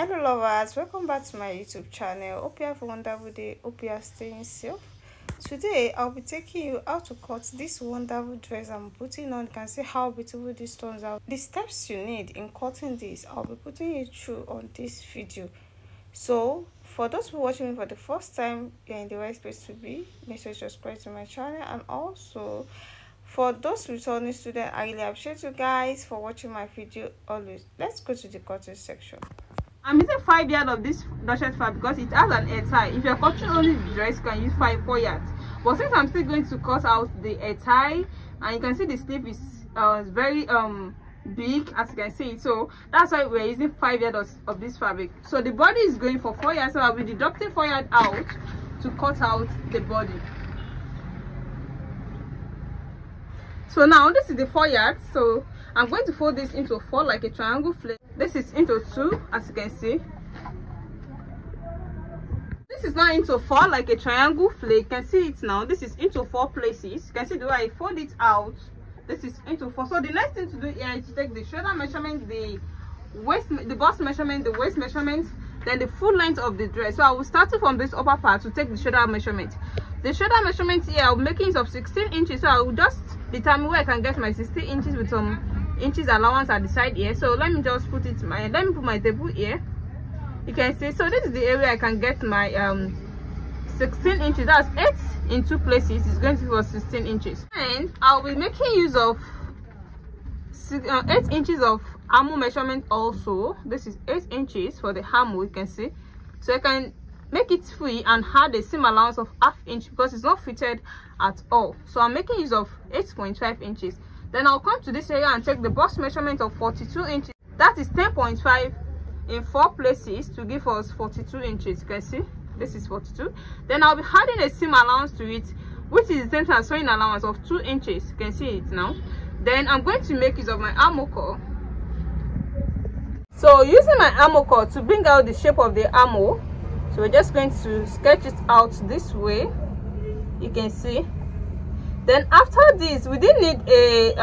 Hello lovers, welcome back to my YouTube channel. Hope you have a wonderful day. Hope you are staying safe. Today I'll be taking you how to cut this wonderful dress I'm putting on. You can see how beautiful this turns out. The steps you need in cutting this, I'll be putting you through on this video. So for those who are watching me for the first time, you're in the right place to be. Make sure you subscribe to my channel, and also for those returning students, I really appreciate you guys for watching my video always. Let's go to the cutting section. I'm using 5 yards of this crochet fabric because it has an air tie. If you're cutting only the dress, you can use 4 yards. But since I'm still going to cut out the air tie, and you can see the sleeve is very big, as you can see, so that's why we're using 5 yards of this fabric. So the body is going for 4 yards, so I'll be deducting 4 yards out to cut out the body. So now this is the 4 yards, so I'm going to fold this into 4 like a triangle flake. This is into 2, as you can see. This is now into 4 like a triangle flake. You can see it now. This is into 4 places. You can see the way I fold it out. This is into 4. So the next thing to do here is to take the shoulder measurement, the waist, the bust measurement, the waist measurement, then the full length of the dress. So I will start from this upper part to take the shoulder measurement. The shoulder measurement here, I'll be making it of 16 inches. So I will just determine where I can get my 16 inches with some inches allowance at the side here. So let me just put it let me put my table here. You can see, so this is the area I can get my 16 inches. That's 8 in 2 places. It's going to be for 16 inches, and I'll be making use of 8 inches of armhole measurement also. This is 8 inches for the armhole, you can see. So I can make it free and add a seam allowance of ½ inch because it's not fitted at all. So I'm making use of 8.5 inches. Then I'll come to this area and take the bust measurement of 42 inches. That is 10.5 in 4 places to give us 42 inches. You can see this is 42. Then I'll be adding a seam allowance to it, which is the same as sewing allowance of 2 inches. You can see it now. Then I'm going to make use of my armhole core. So using my armhole core to bring out the shape of the armhole, so we're just going to sketch it out this way. You can see. Then after this, we didn't need a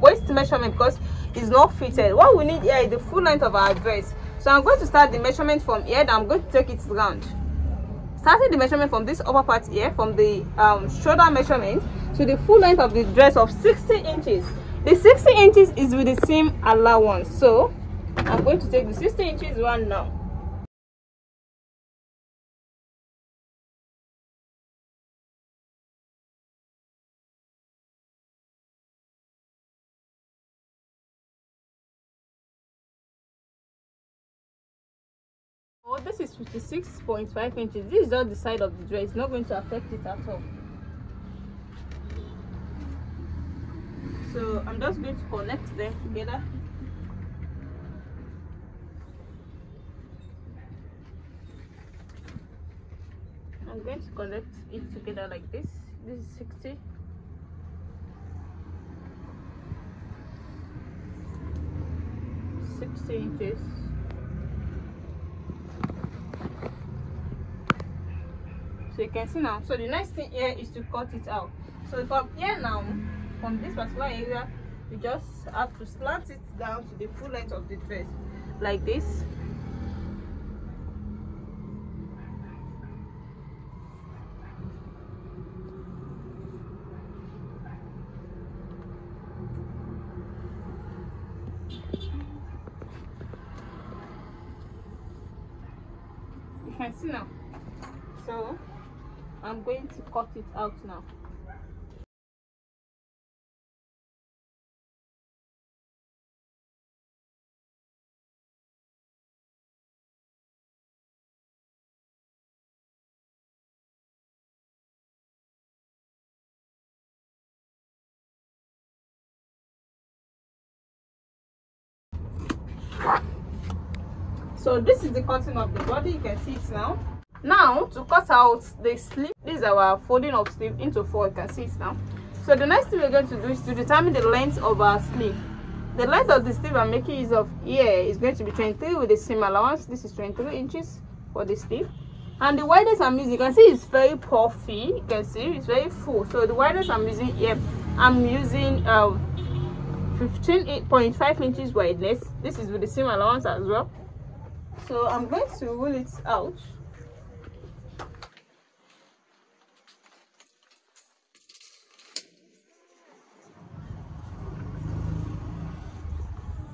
waist measurement because it's not fitted. What we need here is the full length of our dress. So I'm going to start the measurement from here, and I'm going to take it round. Starting the measurement from this upper part here, from the shoulder measurement to the full length of the dress of 60 inches. The 60 inches is with the seam allowance. So I'm going to take the 60 inches one now. Oh, this is 56.5 inches. This is just the side of the dress. It's not going to affect it at all. So I'm just going to connect them together. I'm going to connect it together like this. This is 60. Inches. So you can see now. So the next thing here is to cut it out. So from here now, from this particular area, you just have to slant it down to the full length of the dress like this. You can see now. So I'm going to cut it out now. So this is the cutting of the body. You can see it now. Now to cut out the sleeve, this is our folding of sleeve into 4. You can see it now. So the next thing we're going to do is to determine the length of our sleeve. The length of the sleeve I'm making use of here is going to be 23 with the seam allowance. This is 23 inches for the sleeve. And the widest I'm using, you can see it's very puffy. You can see it's very full. So the widest I'm using here, I'm using 15.5 inches wideness. This is with the seam allowance as well. So I'm going to roll it out.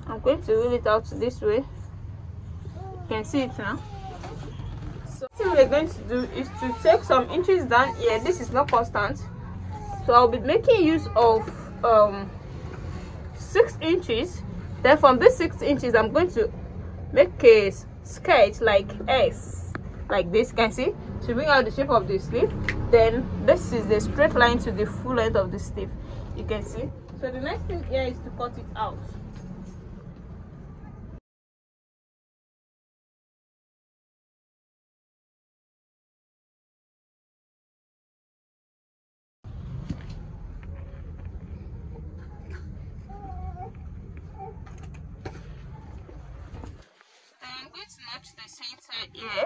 I'm going to roll it out this way. You can see it now. So what we're going to do is to take some inches down here. This is not constant, so I'll be making use of 6 inches. Then from this 6 inches I'm going to make a sketch like S, like this. You can see, to bring out the shape of the sleeve. Then this is the straight line to the full length of the sleeve. You can see. So the next thing here is to cut it out. I'm going to notch the center here.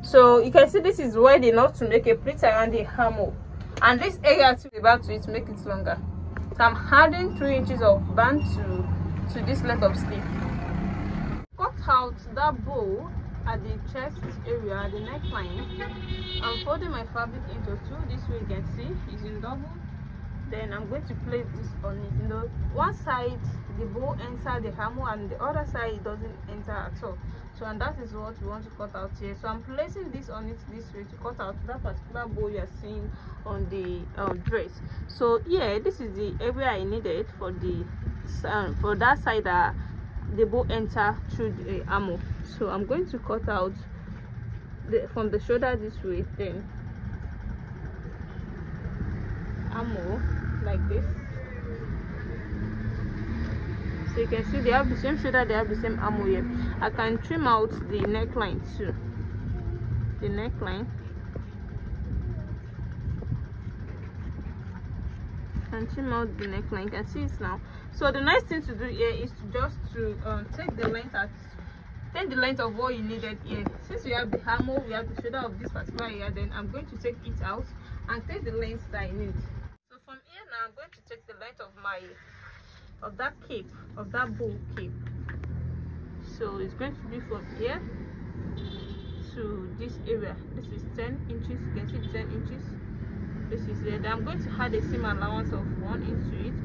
So you can see this is wide enough to make a pleat around the hammer, and this area to the back to it to make it longer. So I'm adding 3 inches of band to this length of sleeve. Cut out that bow at the chest area, the neckline. I'm folding my fabric into 2. This way you can see it's in double. Then I'm going to place this on it. You know, one side the bow enters the hammer and the other side it doesn't enter at all. So, and that is what we want to cut out here. So I'm placing this on it this way to cut out that particular bow you are seeing on the dress. So yeah, this is the area I needed for that side that the bow enter through the armor. So I'm going to cut out from the shoulder this way, then armor like this. So you can see they have the same shoulder, they have the same armor here. I can trim out the neckline too. The neckline. And trim out the neckline. You can see it now. So the next thing to do here is to just take the length of what you needed here. Since we have the armor, we have the shoulder of this particular area, then I'm going to take it out and take the length that I need. So from here now, I'm going to take the length of that cape, of that bow cape. So it's going to be from here to this area. This is 10 inches. You can see 10 inches. This is it. Then I'm going to add a seam allowance of 1 into it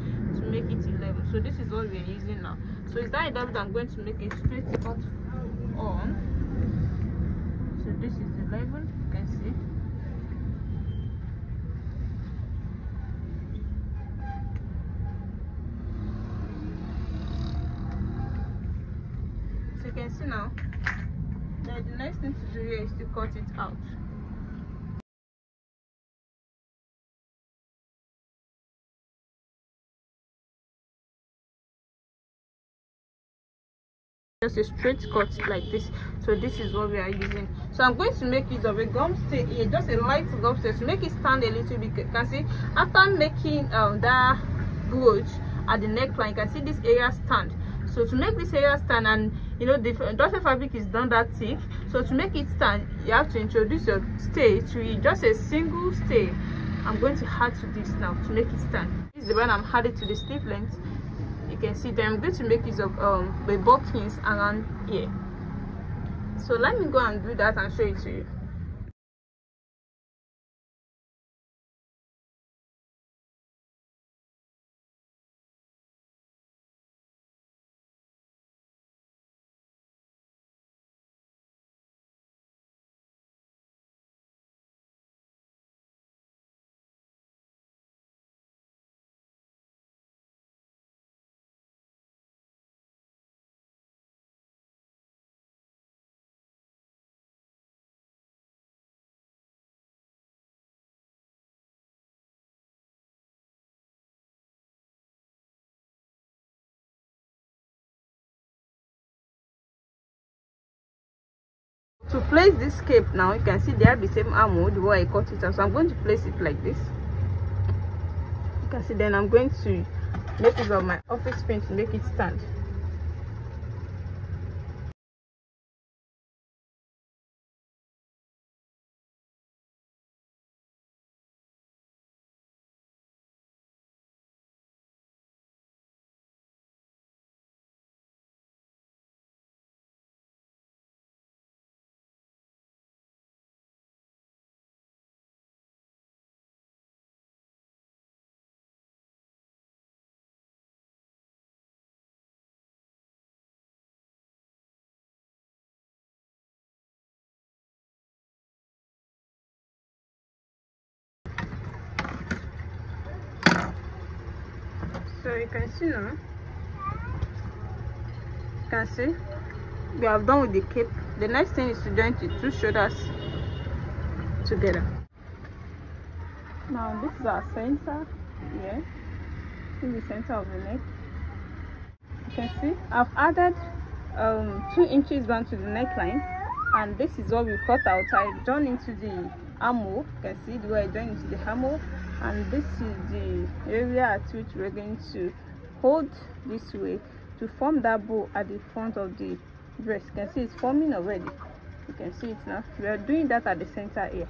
to make it 11. So this is what we are using now. So is that 11 I'm going to make a straight cut on. So this is 11. You can see. So you can see now. Then the next thing to do here is to cut it out. Just a straight cut like this. So this is what we are using. So I'm going to make use of a gum stay here, just a light gum stay to make it stand a little bit. You can see after making that brooch at the neckline, you can see this area stand. So to make this area stand, and you know the dorsal fabric is done that thick, so to make it stand you have to introduce your stay to it. Just a single stay I'm going to add to this now to make it stand. This is the one I'm adding to the sleeve length. You can see that I'm going to make use of the buttons around here. So let me go and do that and show it to you. To place this cape now, you can see they have the same armor the way I cut it out. So I'm going to place it like this. You can see, then I'm going to make use of my office pin to make it stand. So you can see now, you can see we have done with the cape. The next thing is to join the two shoulders together. Now this is our center here, in the center of the neck. You can see I've added 2 inches down to the neckline, and this is what we cut out. I joined into the armhole. You can see the way I joined into the armhole, and this is the area at which we're going to hold this way to form that bow at the front of the dress. You can see it's forming already. You can see it now. We are doing that at the center here.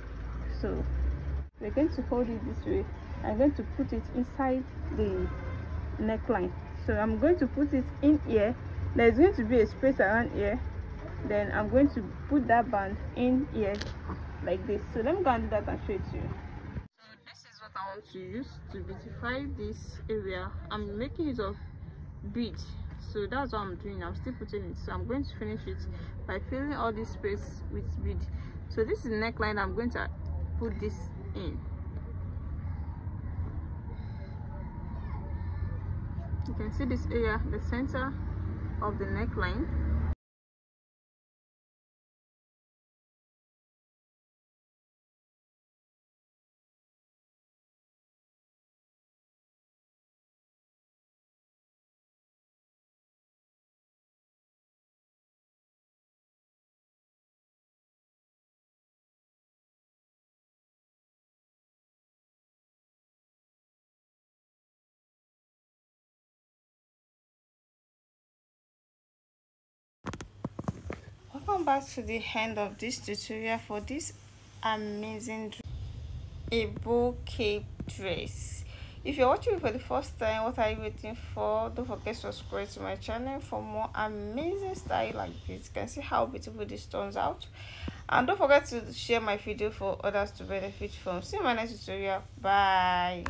So we're going to hold it this way. I'm going to put it inside the neckline. So I'm going to put it in here. There's going to be a space around here. Then I'm going to put that band in here like this. So let me go and do that and show it to you. So this is what I want to use to beautify this area. I'm making use of bead. So that's what I'm doing. I'm still putting it. So I'm going to finish it by filling all this space with bead. So this is the neckline. I'm going to put this in. You can see this area, the center of the neckline. Welcome back to the end of this tutorial for this amazing a bow cape dress. If you're watching me for the first time, what are you waiting for? Don't forget to subscribe to my channel for more amazing style like this. You can see how beautiful this turns out, and don't forget to share my video for others to benefit from. See you in my next tutorial. Bye.